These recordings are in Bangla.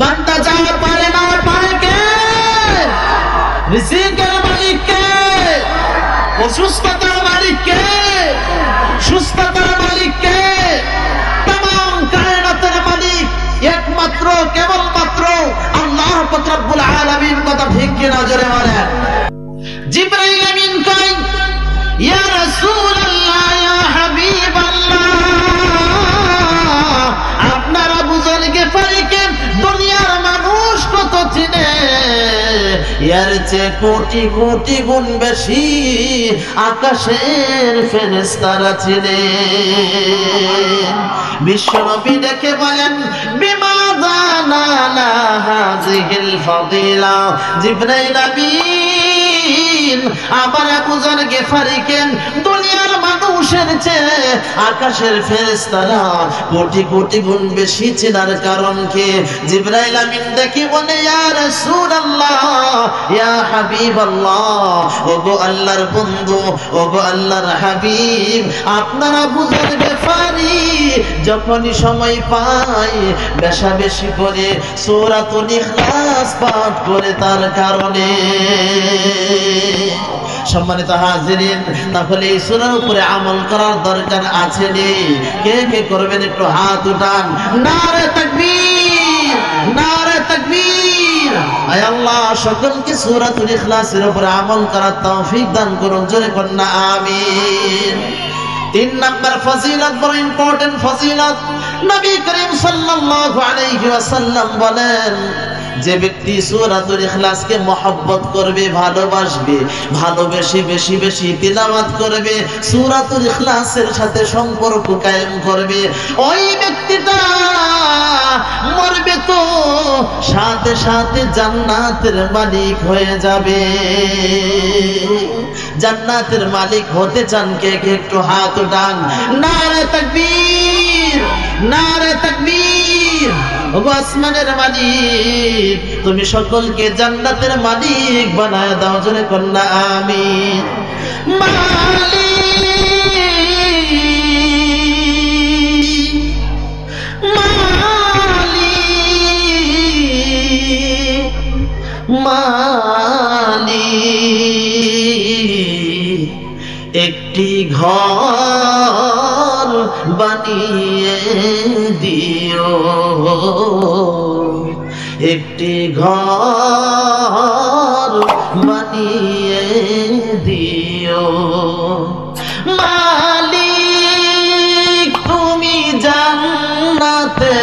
বান্দা যা পারে না পায় কে? রিজিকের মালিক কে? অসুস্থতার মালিক কে? সুস্থতার মালিক কে? तमाम কায়নাতের মালিক একমাত্র কেবলমাত্র আল্লাহ পাক রব্বুল আলামিন। কথা ঠিক কিনা জোরে বলেন। জিবরাইল আমিন কয়, ইয়া রাসূলুল্লাহ, ইয়া হাবিবাল্লাহ, আপনার আবু যর গিফারিকে দুনিয়ার মানুষ কত চিনে, এর চেয়ে কোটি কোটি গুণ বেশি আকাশের ফেরেশতারা চিনে। বিশ্বনবী দেখে বলেন, বিমাযা নালা হাযিহিল ফাদিলা। জিবরাইল আমিন আবার আবু যর গিফারিকে দুনিয়ার মানুষের চেয়ে আকাশের ফেরেশতারা কোটি কোটি গুণ বেশি চেনার কারণ কি? জিবরাইল আমিন দেখে বলে, ইয়া রাসূলুল্লাহ, ইয়া হাবিবাল্লাহ, ওগো আল্লাহর বন্ধু, ওগো আল্লাহর হাবিব, আপনার আবু যর গিফারি যখনই সময় পায় বেশা বেশি করে সূরাতুল ইখলাস পাঠ করে তার কারণে। সম্মানিত হাজিরিন, তাহলে এই সূরার উপরে আমল করার দরকার আছে নি? কে কে করবেন একটু হাত উঠান। নারে তাকবীর, নারে তাকবীর। আয় আল্লাহ সকলকে সূরাতুল ইখলাসের উপরে আমল করার তৌফিক দান করুন, জোরে বলুন না আমিন। 3 নাম্বার ফজিলত, বড় ইম্পর্টেন্ট ফজিলত। নবী করিম সাল্লাল্লাহু আলাইহি ওয়াসাল্লাম বলেন, যে ব্যক্তি সূরাতুল ইখলাসকে মহব্বত করবে, ভালোবাসবে, ভালোবেসে বেশি বেশি তিলাওয়াত করবে, সূরাতুল ইখলাসের সাথে সম্পর্ক কায়েম করবে, ওই ব্যক্তিটা মরবে তো সাথে সাথে জান্নাতের মালিক হয়ে যাবে। জান্নাতের মালিক হতে চান কে কে একটু হাত উঠান। নারে তাকবীর, নারে তাকবীর। ওগো আসমানের মালিক, তুমি সকলকে জান্নাতের মালিক বানায় দাও, জোরে কন্যা আমিন। মালিক একটি ঘর বানিয়ে দিও, একটি ঘর বানিয়ে দিও। মালিক তুমি জান্নাতে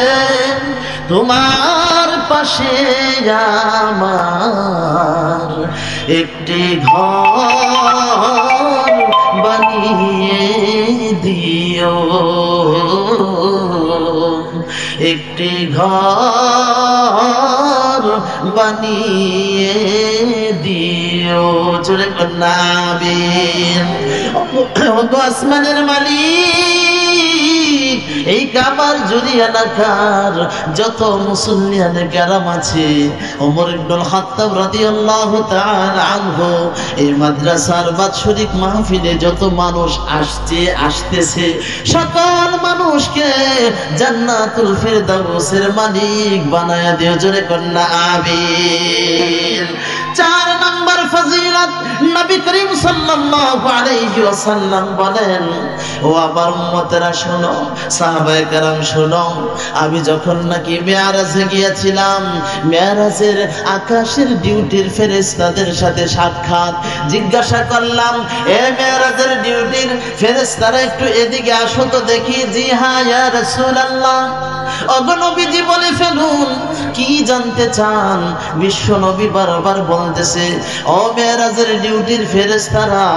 তোমার পাশে আমার একটি ঘর বানিয়ে দিও, একটি ঘর বানিয়ে দিও, জোরে কন্যা আমিন। ওগো আসমানের মালিক, এই কাবার জুড়ি এলাকার যত মুসলিয়ান গ্রাম আছে, ওমর ইবনুল খাত্তাব রাদিয়াল্লাহু তাআলা আনহু এই মাদ্রাসার বাৎসরিক মাহফিলে যত মানুষ আসতেছে সকল মানুষকে জান্নাতুল ফেরদাউসের মালিক বানায়া দিও, জোরে কন্যা আমিন। 4 নাম্বার ফজিলত, নবী করিম সাল্লাল্লাহু আলাইহি ওয়াসাল্লাম বলেন, ও আমার উম্মতেরা শোনো, সাহাবায়ে কেরাম শোনো, আমি যখন নাকি মেরাজে গিয়েছিলাম, মেরাজের আকাশের ডিউটির ফেরেশতাদের সাথে সাক্ষাৎ, জিজ্ঞাসা করলাম, এ মেরাজের ডিউটির ফেরেশতারা একটু এদিকে আসো তো দেখি। জি হ্যাঁ ইয়া রাসূলুল্লাহ। ওগো নবীজি বলে ফেলুন, কি জানতে চান? বিশ্ব নবী বারবার বলতেছে, ও মেরাজের ডিউটির ফেরেশতারা,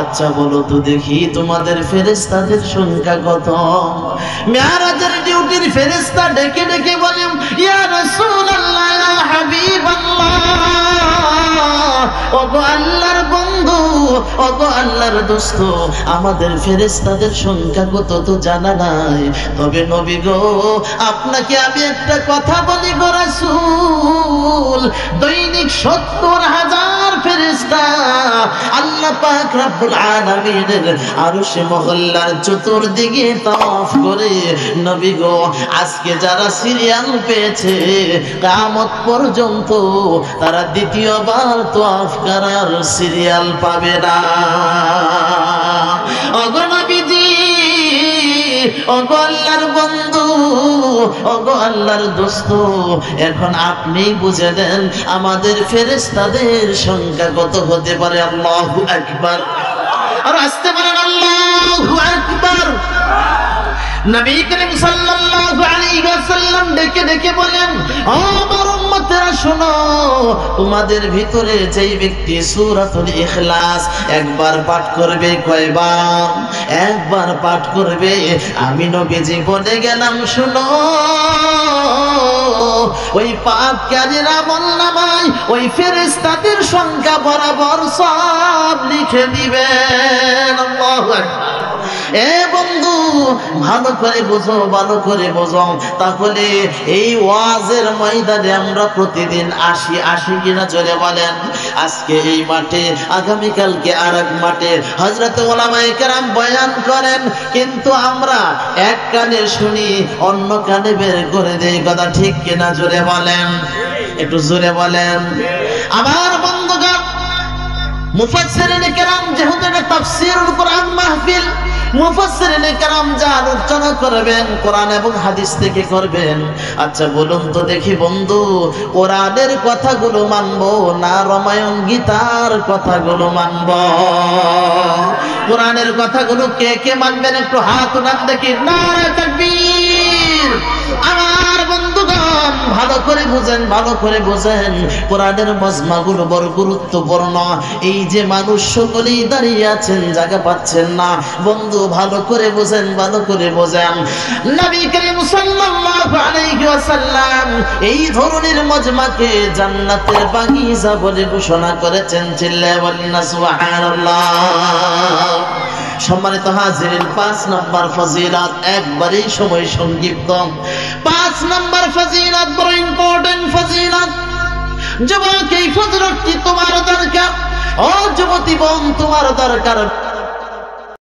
আচ্ছা বলো তো দেখি তোমাদের ফেরেশতাদের সংখ্যা কত? মেরাজের ডিউটির ফেরেশতা ডেকে ডেকে বলেন, ইয়া রাসূলুল্লাহ, ইয়া হাবিবাল্লাহ, ওগো আল্লাহর বন্ধু, ওগো আল্লাহর দোস্ত, আমাদের ফেরেশতাদের সংখ্যা কত তো জানা নাই, তবে নবী গো আপনাকে আমি একটা কথা বলি গো রাসূল, দৈনিক ৭০,০০০ ফেরেশতা আল্লাহ পাক রব্বুল আলামিনের আরশে মহল্লার চতুর্দিকে তাওয়াফ করে নবী গো আজকে যারা সিরিয়াল পেয়েছে কিয়ামত পর্যন্ত তারা দ্বিতীয়বার তাওয়াফ করার সিরিয়াল পাবে না। ওগো নবীজি, ওগো আল্লাহর বন্ধু, ওগো আল্লাহর দোস্ত, এখন আপনি বুঝে দেন আমাদের ফেরেশতাদের সংখ্যা কত হতে পারে। আল্লাহু আকবার, আর আসতে পারেন আল্লাহু আকবার। নবী করিম সাল্লাল্লাহু আলাইহি ওয়াসাল্লাম ডেকে ডেকে বলেন, ও আমার উম্মতেরা শোনো, তোমাদের ভিতরে যেই ব্যক্তি সূরাতুল ইখলাস একবার পাঠ করবে, কয়বার? একবার পাঠ করবে। আমি নবীজি বলে গেলাম শোনো, ওই পাপকারীর আমলনামায় ওই ফেরেশতাদের সংখ্যা বরাবর সব লিখে দিবেন। আল্লাহু আকবার। এ বন্ধু, ভালো করে বোঝো, ভালো করে বোঝো। তাহলে এই ওয়াজের ময়দানে আমরা প্রতিদিন আসি কিনা জোরে বলেন? আজকে এই মাঠে, আগামীকালকে আরেক মাঠে হযরত উলামায়ে কেরাম বয়ান করেন, কিন্তু আমরা এক কানে শুনি অন্য কানে বের করে দেই। কথা ঠিক কিনা জোরে বলেন? একটু জোরে বলেন। আমার বন্ধুগণ, মুফাসসিরিনে কেরাম যেহেতু এটা তাফসীরুল কোরআন মাহফিল, মুফাসসিরিনে কেরাম যা আলোচনা করবেন কোরআন এবং হাদিস থেকে করবেন। আচ্ছা বলুন তো দেখি বন্ধু, কোরআনের কথাগুলো মানবো না রামায়ণ গীতার কথাগুলো মানবো? কোরআনের কথাগুলো কে কে মানবেন একটু হাত উঠান দেখি। নারে তাকবীর। আমার বন্ধুগণ, ভালো করে বুঝেন, ভালো করে বুঝেন, কোরআনের মজমাগুলো বড় গুরুত্বপূর্ণ। এই যে মানুষ সকলেই দাঁড়িয়ে আছেন, জায়গা পাচ্ছেন না, বন্ধু ভালো করে বুঝেন, ভালো করে বুঝেন। নবী করিম সাল্লাল্লাহু আলাইহি ওয়াসাল্লাম এই ধরনের মজমাকে জান্নাতের বাগিচা বলে ঘোষণা করেছেন। চিল্লায়ে বলেন না সুবহানাল্লাহ। সম্মানিত হাজিরিন, ৫ নম্বর ফজিলত, একবারেই সময় সংক্ষিপ্ত। ৫ নম্বর ফজিলত বড় ইম্পর্টেন্ট ফজিলত। যুবক, এই ফজিলতটি তোমার দরকার। ও যুবতী বোন, তোমার দরকার।